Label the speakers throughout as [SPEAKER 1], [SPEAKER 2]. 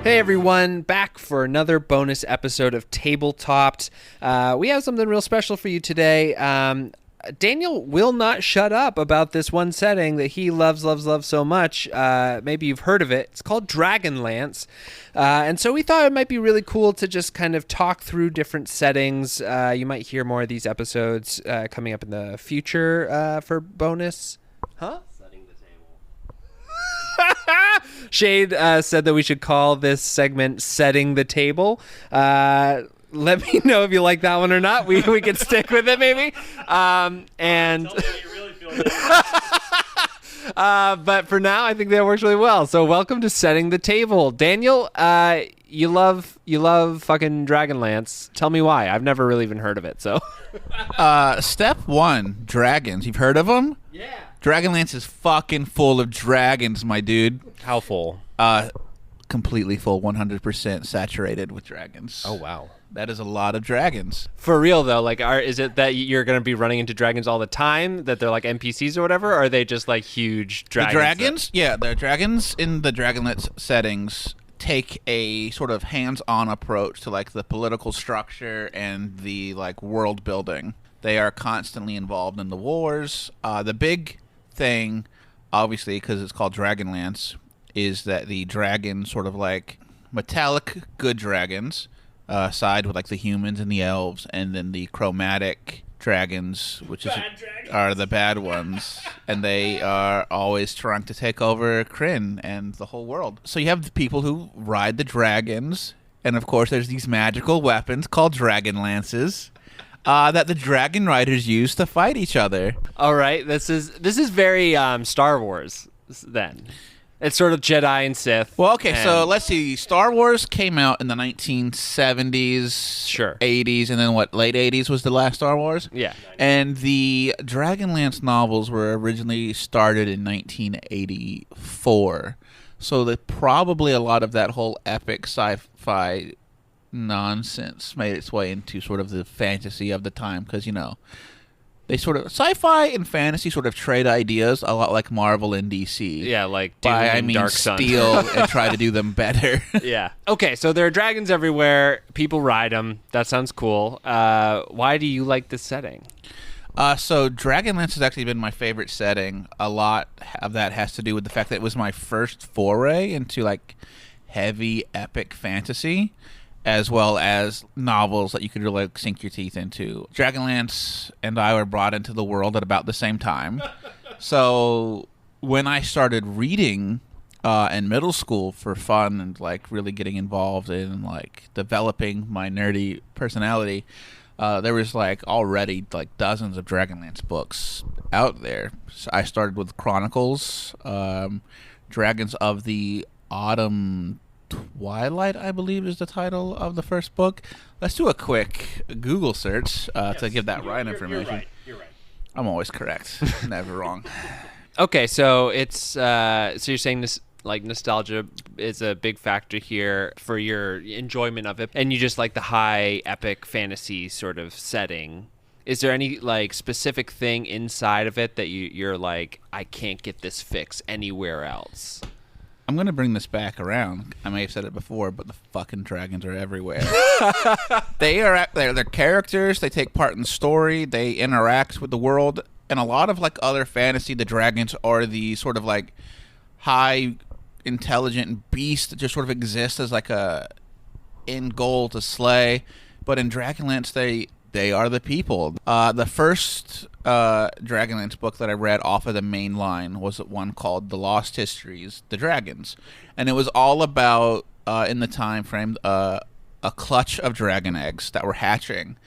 [SPEAKER 1] Hey everyone, back for another bonus episode of Tabletopped. We have something real special for you today. Daniel will not shut up about this one setting that he loves so much. Maybe you've heard of it. It's called Dragonlance. And so we thought it might be really cool to just kind of talk through different settings. You might hear more of these episodes coming up in the future for bonus. Huh? Shade said that we should call this segment Setting the Table. Let me know if you like that one or not. We could stick with it maybe. And tell me how you really feel. But for now, I think that works really well. So welcome to Setting the Table. Daniel, you love fucking Dragonlance. Tell me why. I've never really even heard of it. So
[SPEAKER 2] Step one, dragons. You've heard of them?
[SPEAKER 1] Yeah.
[SPEAKER 2] Dragonlance is fucking full of dragons, my dude.
[SPEAKER 1] How full?
[SPEAKER 2] Completely full, 100% saturated with dragons.
[SPEAKER 1] Oh, wow.
[SPEAKER 2] That is a lot of dragons.
[SPEAKER 1] For real, though, like, is it that you're going to be running into dragons all the time, that they're like NPCs or whatever, or are they just like huge dragons?
[SPEAKER 2] The dragons? Yeah, the dragons in the Dragonlance settings take a sort of hands-on approach to like the political structure and the like world building. They are constantly involved in the wars. The big thing, obviously, because it's called Dragonlance, is that the dragons, sort of like metallic good dragons, side with like the humans and the elves, and then the chromatic dragons, which are the bad ones, and they are always trying to take over Kryn and the whole world. So you have the people who ride the dragons, and of course there's these magical weapons called Dragonlances that the dragon riders use to fight each other.
[SPEAKER 1] All right, this is very Star Wars then. It's sort of Jedi and Sith.
[SPEAKER 2] Well, okay, so let's see. Star Wars came out in the 1970s,
[SPEAKER 1] sure,
[SPEAKER 2] 80s, and then what, late 80s was the last Star Wars?
[SPEAKER 1] Yeah.
[SPEAKER 2] And the Dragonlance novels were originally started in 1984. So that probably a lot of that whole epic sci-fi nonsense made its way into sort of the fantasy of the time, because, you know, they sort of sci-fi and fantasy sort of trade ideas a lot like Marvel and DC.
[SPEAKER 1] Yeah, like Doom and Dark Sun.
[SPEAKER 2] Steal and try to do them better.
[SPEAKER 1] Yeah. Okay, so there are dragons everywhere. People ride them. That sounds cool. Why do you like this setting?
[SPEAKER 2] So Dragonlance has actually been my favorite setting. A lot of that has to do with the fact that it was my first foray into like heavy epic fantasy, as well as novels that you could really sink your teeth into. Dragonlance and I were brought into the world at about the same time. So when I started reading in middle school for fun and like really getting involved in like developing my nerdy personality, there was like already like dozens of Dragonlance books out there. So I started with Chronicles, Dragons of the Autumn Twilight, I believe, is the title of the first book. Let's do a quick Google search to give that right information.
[SPEAKER 1] You're right.
[SPEAKER 2] I'm always correct. Never wrong.
[SPEAKER 1] Okay, so it's so you're saying this, like, nostalgia is a big factor here for your enjoyment of it, and you just like the high epic fantasy sort of setting. Is there any like specific thing inside of it that you're like, I can't get this fix anywhere else?
[SPEAKER 2] I'm going to bring this back around. I may have said it before, but the fucking dragons are everywhere. They're characters. They take part in the story. They interact with the world. And a lot of like other fantasy, the dragons are the sort of like high intelligent beast that just sort of exists as like a end goal to slay. But in Dragonlance, they are the people. The first Dragonlance book that I read off of the main line was one called The Lost Histories, The Dragons. And it was all about, in the time frame, a clutch of dragon eggs that were hatching.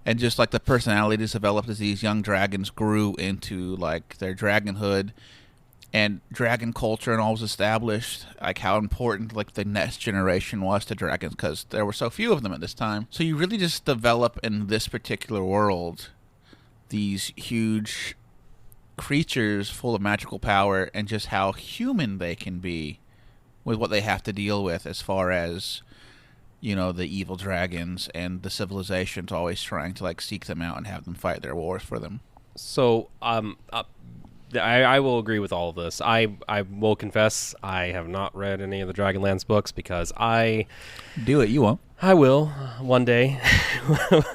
[SPEAKER 2] And just like the personalities developed as these young dragons grew into like their dragonhood, and dragon culture and all was established, like how important like the next generation was to dragons, because there were so few of them at this time. So you really just develop in this particular world these huge creatures full of magical power, and just how human they can be with what they have to deal with as far as, you know, the evil dragons and the civilizations always trying to like seek them out and have them fight their wars for them.
[SPEAKER 1] So
[SPEAKER 3] I will agree with all of this. I will confess I have not read any of the Dragonlance books because
[SPEAKER 2] Do it. You won't.
[SPEAKER 3] I will one day,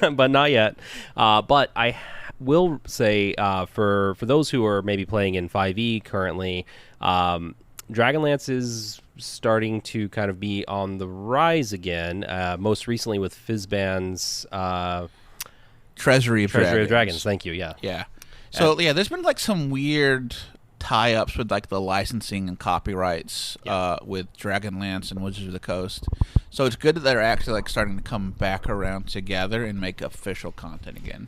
[SPEAKER 3] but not yet. But I will say for those who are maybe playing in 5e currently, Dragonlance is starting to kind of be on the rise again. Most recently with Fizban's
[SPEAKER 2] Treasury of
[SPEAKER 3] Dragons. Thank you. Yeah.
[SPEAKER 2] Yeah. So yeah, there's been like some weird tie-ups with like the licensing and copyrights with Dragonlance and Wizards of the Coast. So it's good that they're actually like starting to come back around together and make official content again.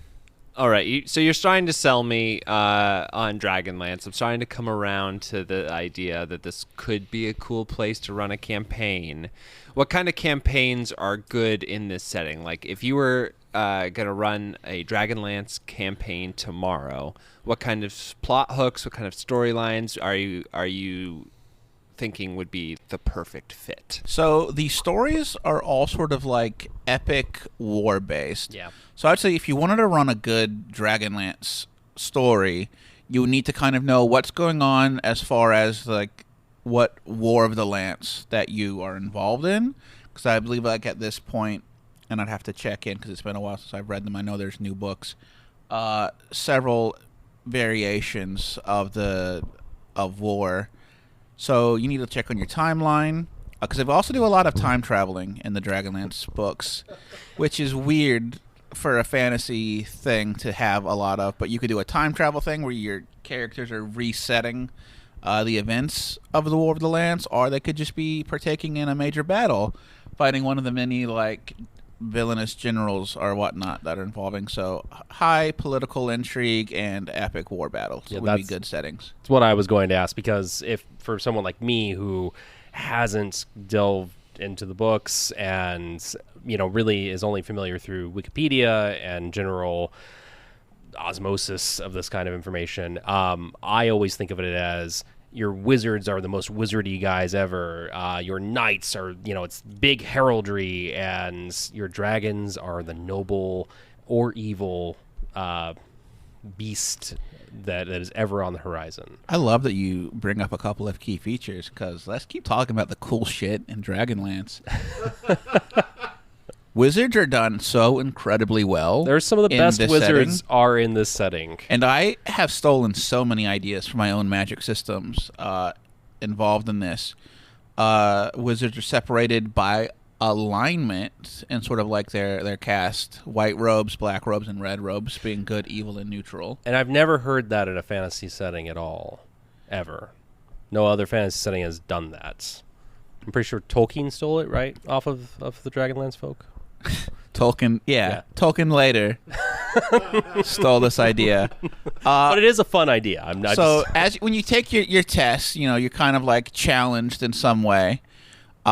[SPEAKER 1] All right, so you're starting to sell me on Dragonlance. I'm starting to come around to the idea that this could be a cool place to run a campaign. What kind of campaigns are good in this setting? Like, if you were going to run a Dragonlance campaign tomorrow, what kind of plot hooks, what kind of storylines are you thinking would be the perfect fit?
[SPEAKER 2] So the stories are all sort of like epic war based.
[SPEAKER 3] Yeah.
[SPEAKER 2] So I'd say if you wanted to run a good Dragonlance story, you would need to kind of know what's going on as far as like what War of the Lance that you are involved in. Because I believe like at this point, and I'd have to check in because it's been a while since I've read them. I know there's new books, several variations of war. So you need to check on your timeline, because they also do a lot of time traveling in the Dragonlance books, which is weird for a fantasy thing to have a lot of. But you could do a time travel thing where your characters are resetting the events of the War of the Lance, or they could just be partaking in a major battle, fighting one of the many like villainous generals or whatnot that are involving. So high political intrigue and epic war battles would be good settings.
[SPEAKER 3] That's what I was going to ask, because if for someone like me who hasn't delved into the books and really is only familiar through Wikipedia and general osmosis of this kind of information, I always think of it as your wizards are the most wizardy guys ever. Your knights are, it's big heraldry, and your dragons are the noble or evil beast that is ever on the horizon.
[SPEAKER 2] I love that you bring up a couple of key features, because let's keep talking about the cool shit in Dragonlance. Wizards are done so incredibly well.
[SPEAKER 3] There's some of the best wizards are in this setting.
[SPEAKER 2] And I have stolen so many ideas from my own magic systems involved in this. Wizards are separated by alignment and sort of like their caste. White robes, black robes, and red robes being good, evil, and neutral.
[SPEAKER 3] And I've never heard that in a fantasy setting at all. Ever. No other fantasy setting has done that. I'm pretty sure Tolkien stole it, right? Off of the Dragonlance folk?
[SPEAKER 2] Tolkien, yeah. Tolkien later stole this idea.
[SPEAKER 3] But it is a fun idea.
[SPEAKER 2] When you take your test, you're kind of like challenged in some way,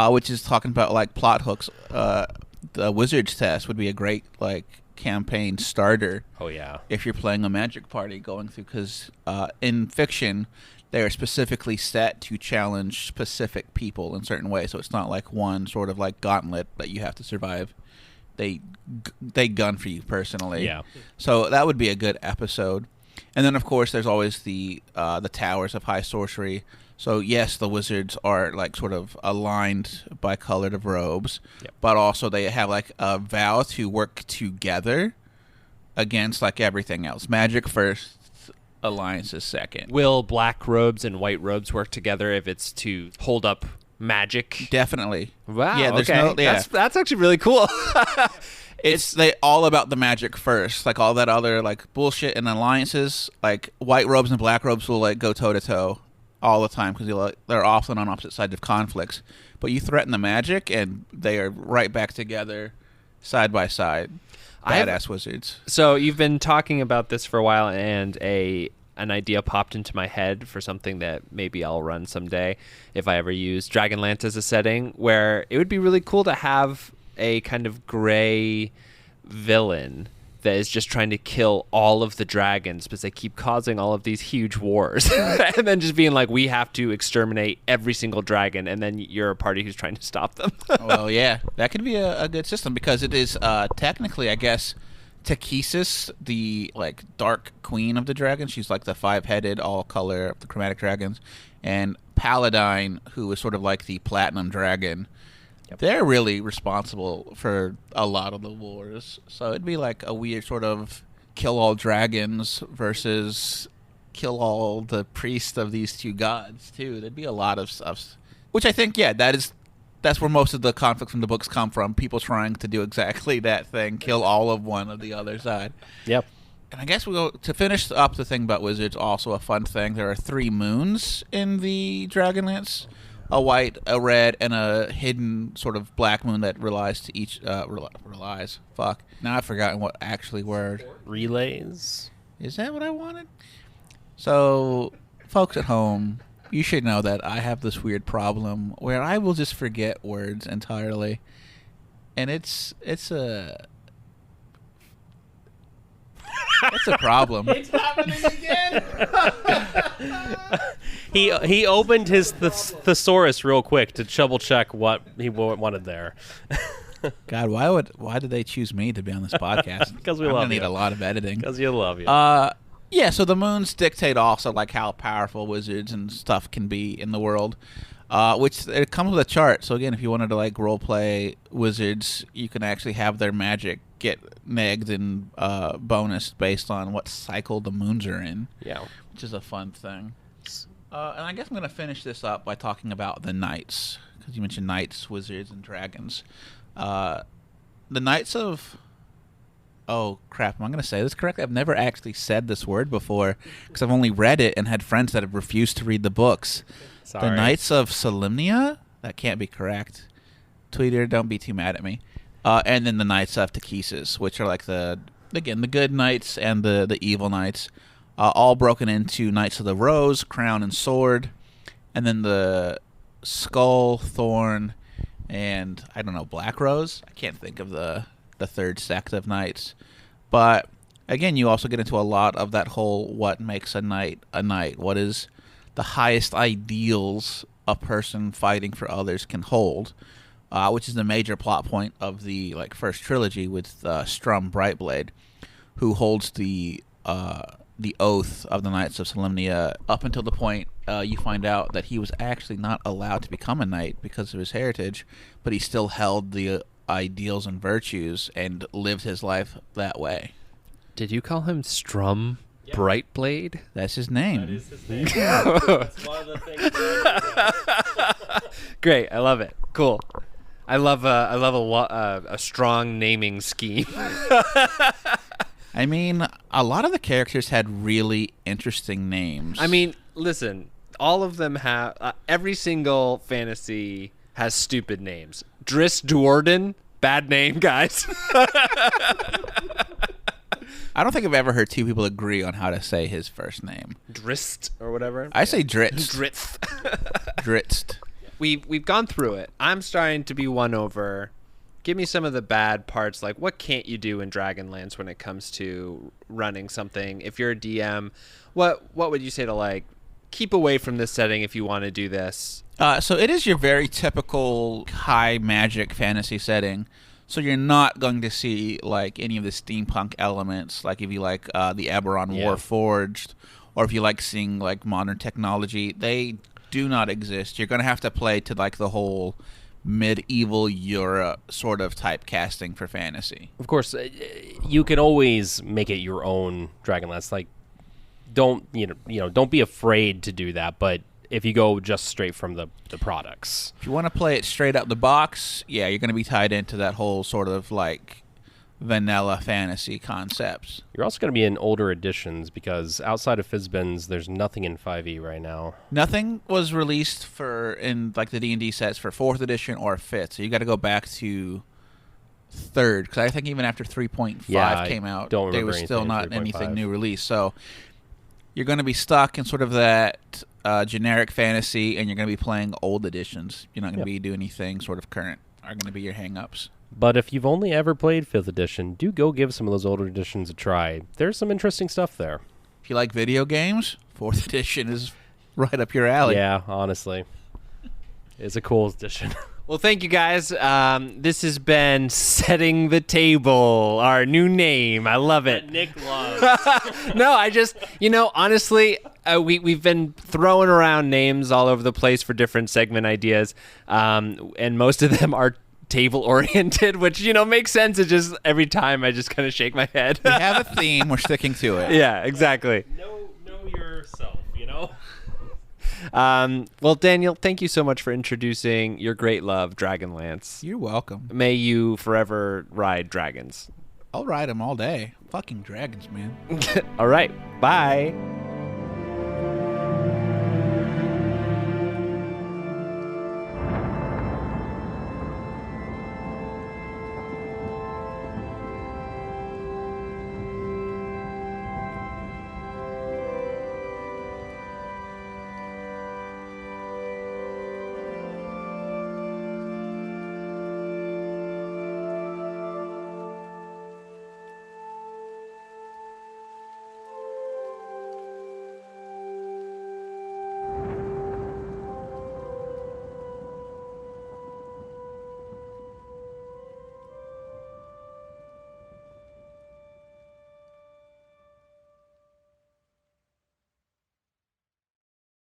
[SPEAKER 2] which is talking about like plot hooks. The Wizard's test would be a great like campaign starter.
[SPEAKER 3] Oh yeah.
[SPEAKER 2] If you're playing a magic party going through, because in fiction they are specifically set to challenge specific people in certain ways. So it's not like one sort of like gauntlet that you have to survive. They gun for you personally.
[SPEAKER 3] Yeah.
[SPEAKER 2] So that would be a good episode. And then of course there's always the Towers of High Sorcery. So yes, the wizards are like sort of aligned by colored of robes, but also they have like a vow to work together against like everything else. Magic first, alliances second.
[SPEAKER 1] Will black robes and white robes work together if it's to hold up magic?
[SPEAKER 2] Definitely.
[SPEAKER 1] Wow.
[SPEAKER 2] Yeah,
[SPEAKER 1] okay. That's actually really cool.
[SPEAKER 2] It's all about the magic first. Like all that other like bullshit and alliances, like white robes and black robes will like go toe to toe all the time because they're often on opposite sides of conflicts. But you threaten the magic and they are right back together, side by side. Badass wizards.
[SPEAKER 1] So you've been talking about this for a while, and an idea popped into my head for something that maybe I'll run someday if I ever use Dragonlance as a setting, where it would be really cool to have a kind of gray villain that is just trying to kill all of the dragons because they keep causing all of these huge wars. And then just being like, we have to exterminate every single dragon, and then you're a party who's trying to stop them.
[SPEAKER 2] Well, yeah, that could be a good system, because it is technically, I guess, Takesis, the like dark queen of the dragons. She's like the 5-headed, all color of the chromatic dragons, and Paladine, who is sort of like the platinum dragon. Yep. They're really responsible for a lot of the wars. So it'd be like a weird sort of kill all dragons versus kill all the priests of these two gods too. There'd be a lot of stuff, which I think, yeah, that's where most of the conflicts from the books come from. People trying to do exactly that thing, kill all of one of the other side.
[SPEAKER 3] Yep.
[SPEAKER 2] And I guess to finish up the thing about wizards, also a fun thing. There are 3 moons in the Dragonlance. A white, a red, and a hidden sort of black moon that relies to each... relies. Fuck. Now I've forgotten what actually word.
[SPEAKER 3] Relays?
[SPEAKER 2] Is that what I wanted? So, folks at home, you should know that I have this weird problem where I will just forget words entirely. And it's a problem.
[SPEAKER 3] It's happening again. He opened his thesaurus real quick to double check what he wanted there.
[SPEAKER 2] God, why did they choose me to be on this podcast?
[SPEAKER 3] Because we
[SPEAKER 2] I'm
[SPEAKER 3] love
[SPEAKER 2] gonna
[SPEAKER 3] you.
[SPEAKER 2] need a lot of editing.
[SPEAKER 3] Because you love you.
[SPEAKER 2] Yeah. So the moons dictate also like how powerful wizards and stuff can be in the world. Which it comes with a chart. So again, if you wanted to like role play wizards, you can actually have their magic get negged and bonus based on what cycle the moons are in.
[SPEAKER 3] Yeah,
[SPEAKER 2] which is a fun thing. And I guess I'm going to finish this up by talking about the knights, because you mentioned knights, wizards, and dragons. The knights of... Oh, crap. Am I going to say this correctly? I've never actually said this word before, because I've only read it and had friends that have refused to read the books.
[SPEAKER 3] Sorry.
[SPEAKER 2] The Knights of Solemnia? That can't be correct. Tweeter, don't be too mad at me. And then the Knights of Takesis, which are like the good knights and the evil knights. All broken into Knights of the Rose, Crown, and Sword. And then the Skull, Thorn, and, I don't know, Black Rose? I can't think of the third sect of knights. But, again, you also get into a lot of that whole what makes a knight a knight. What is the highest ideals a person fighting for others can hold, which is the major plot point of the first trilogy with Strum Brightblade, who holds the oath of the Knights of Solemnia up until the point you find out that he was actually not allowed to become a knight because of his heritage, but he still held the ideals and virtues and lived his life that way.
[SPEAKER 1] Did you call him Strum Brightblade?
[SPEAKER 2] That's his name.
[SPEAKER 3] That is his name. That's one of the things.
[SPEAKER 1] Great, I love it. Cool. I love a strong naming scheme.
[SPEAKER 2] I mean, a lot of the characters had really interesting names.
[SPEAKER 1] I mean, listen, all of them have every single fantasy has stupid names. Driss Duorden, bad name, guys.
[SPEAKER 2] I don't think I've ever heard 2 people agree on how to say his first name.
[SPEAKER 1] Drist or whatever.
[SPEAKER 2] I say Dritz.
[SPEAKER 1] Dritz.
[SPEAKER 2] Dritzt.
[SPEAKER 1] We've gone through it. I'm starting to be won over. Give me some of the bad parts. Like, what can't you do in Dragonlance when it comes to running something? If you're a DM, what would you say to keep away from this setting if you want to do this?
[SPEAKER 2] So it is your very typical high magic fantasy setting. So you're not going to see any of the steampunk elements, like if you like the Eberron Warforged, or if you like seeing modern technology. They do not exist. You're going to have to play to the whole medieval Europe sort of typecasting for fantasy.
[SPEAKER 3] Of course, you can always make it your own Dragonlance. Don't be afraid to do that. But if you go just straight from the products,
[SPEAKER 2] if you want to play it straight out the box, yeah, you're going to be tied into that whole sort of vanilla fantasy concepts.
[SPEAKER 3] You're also going to be in older editions, because outside of Fizbin's, there's nothing in 5e right now.
[SPEAKER 2] Nothing was released in the D&D sets for 4th edition or 5th, so you got to go back to 3rd, because I think even after 3.5 came out, there was still not anything new released. So you're going to be stuck in sort of that generic fantasy, and you're going to be playing old editions. You're not going to be doing anything sort of current. Are going to be your hang-ups.
[SPEAKER 3] But if you've only ever played 5th edition, do go give some of those older editions a try. There's some interesting stuff there.
[SPEAKER 2] If you like video games, 4th edition is right up your alley.
[SPEAKER 3] Yeah, honestly. It's a cool edition.
[SPEAKER 1] Well, thank you guys. This has been Setting the Table, our new name. I love it.
[SPEAKER 3] Nick loves.
[SPEAKER 1] No, I just, honestly, we've been throwing around names all over the place for different segment ideas, and most of them are table oriented, which makes sense. It just every time I just kind of shake my head.
[SPEAKER 2] We have a theme. We're sticking to it.
[SPEAKER 1] Yeah, exactly.
[SPEAKER 3] Know yourself,
[SPEAKER 1] Well, Daniel, thank you so much for introducing your great love, Dragonlance.
[SPEAKER 2] You're welcome.
[SPEAKER 1] May you forever ride dragons.
[SPEAKER 2] I'll ride them all day. Fucking dragons, man.
[SPEAKER 1] All right. Bye.